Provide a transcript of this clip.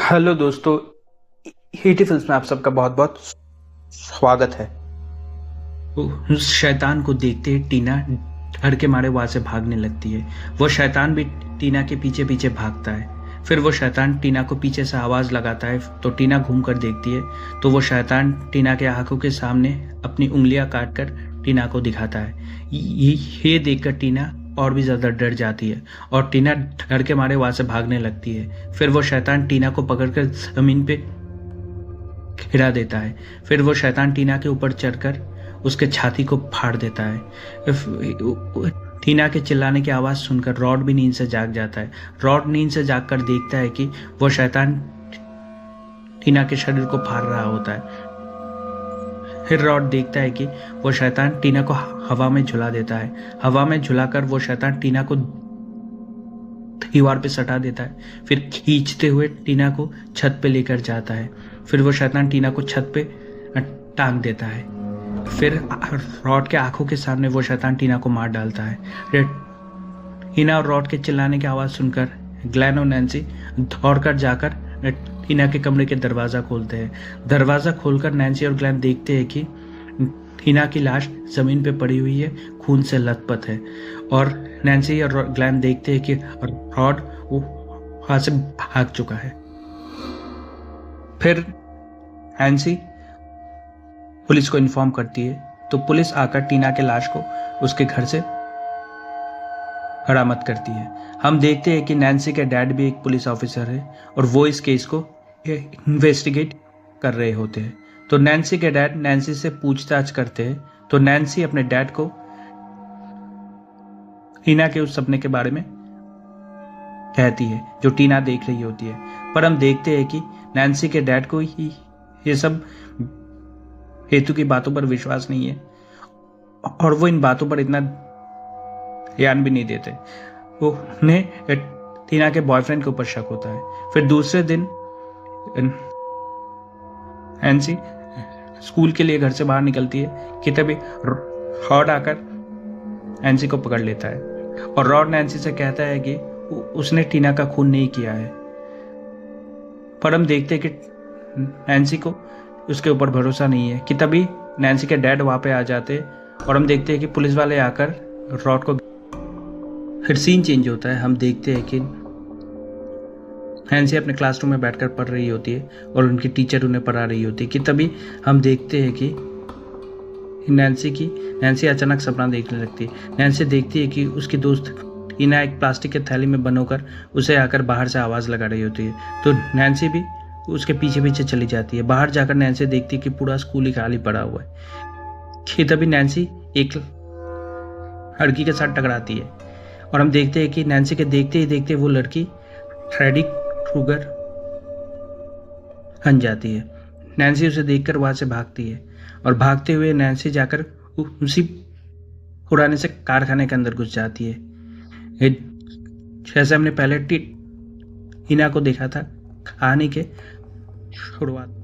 Hello दोस्तों, हीटी films में आप सबका बहुत बहुत स्वागत है। उस शैतान को देखते ही टीना डर के मारे वहां से भागने लगती है। वो शैतान भी टीना के पीछे पीछे भागता है। फिर वो शैतान टीना को पीछे से आवाज लगाता है तो टीना घूम कर देखती है तो वो शैतान टीना के आंखों के सामने अपनी उंगलियां काट कर टीना को दिखाता है। ये देखकर टीना और भी ज्यादा डर जाती है और टीना डर के मारे वहां से भागने लगती है। फिर वो शैतान टीना को पकड़कर जमीन पे गिरा देता है। फिर वो शैतान टीना के ऊपर चढ़कर उसके छाती को फाड़ देता है। टीना के चिल्लाने की आवाज सुनकर रॉड भी नींद से जाग जाता है। रॉड नींद से जागकर देखता है कि वो शैतान टीना के शरीर को फाड़ रहा होता है। फिर रॉड देखता है कि वो शैतान टीना को हवा में झुला देता है। हवा में झुलाकर वो शैतान टीना को दीवार पे सटा देता है। फिर खींचते हुए टीना को छत पे लेकर जाता है। फिर वो शैतान टीना को छत पे टांग देता है। फिर रॉड के आंखों के सामने वो शैतान टीना को मार डालता है। टीना और रॉड के चिल्लाने की आवाज सुनकर ग्लैन और नैन्सी दौड़कर जाकर टीना के कमरे के दरवाजा खोलते हैं। दरवाजा खोलकर नैन्सी और ग्लैन देखते हैं कि टीना की लाश जमीन पे पड़ी हुई है, खून से लथपथ है। और नैन्सी और ग्लैन देखते हैं कि रॉड वहां से भाग चुका है। फिर नैन्सी पुलिस को इन्फॉर्म करती है तो पुलिस आकर टीना के लाश को उसके घर से बरामद करती है। हम देखते हैं कि नैन्सी के डैड भी एक पुलिस ऑफिसर है और वो इस केस को इन्वेस्टिगेट कर रहे होते हैं। तो नैन्सी के डैड नैन्सी से पूछताछ करते हैं तो नैन्सी अपने डैड को टीना के उस सपने के बारे में कहती है जो टीना देख रही होती है। पर हम देखते हैं कि नैन्सी के डैड को ही ये सब हेतु की बातों पर विश्वास नहीं है और वो इन बातों पर इतना ध्यान भी नहीं देते। वो उन्हें टीना के बॉयफ्रेंड के ऊपर शक होता है। फिर दूसरे दिन नैन्सी स्कूल के लिए घर से बाहर निकलती है कि तभी रॉड आकर नैन्सी को पकड़ लेता है और रॉड नैन्सी से कहता है कि उसने टीना का खून नहीं किया है। पर हम देखते हैं कि नैन्सी को उसके ऊपर भरोसा नहीं है कि तभी नैन्सी के डैड वहां पे आ जाते और हम देखते हैं कि पुलिस वाले आकर रॉड को। फिर सीन चेंज होता है। हम देखते हैं कि नैन्सी अपने क्लासरूम में बैठकर पढ़ रही होती है और उनकी टीचर उन्हें पढ़ा रही होती है कि तभी हम देखते हैं कि नैन्सी अचानक सपना देखने लगती है। नैन्सी देखती है कि उसकी दोस्त टीना एक प्लास्टिक के थैली में बंधोकर उसे आकर बाहर से आवाज लगा रही होती है। तो नैन्सी भी उसके पीछे पीछे चली जाती है। बाहर जाकर नैन्सी देखती है कि पूरा स्कूल ही खाली पड़ा हुआ है कि तभी नैन्सी एक लड़की के साथ टकराती है और हम देखते हैं कि नैन्सी के देखते ही देखते वो लड़की फ्रेडी क्रूगर बन जाती है। नैन्सी उसे देखकर वहां से भागती है और भागते हुए नैन्सी जाकर उसी पुराने से कारखाने के अंदर घुस जाती है। जैसे हमने पहले टीना को देखा था कहानी के शुरुआत।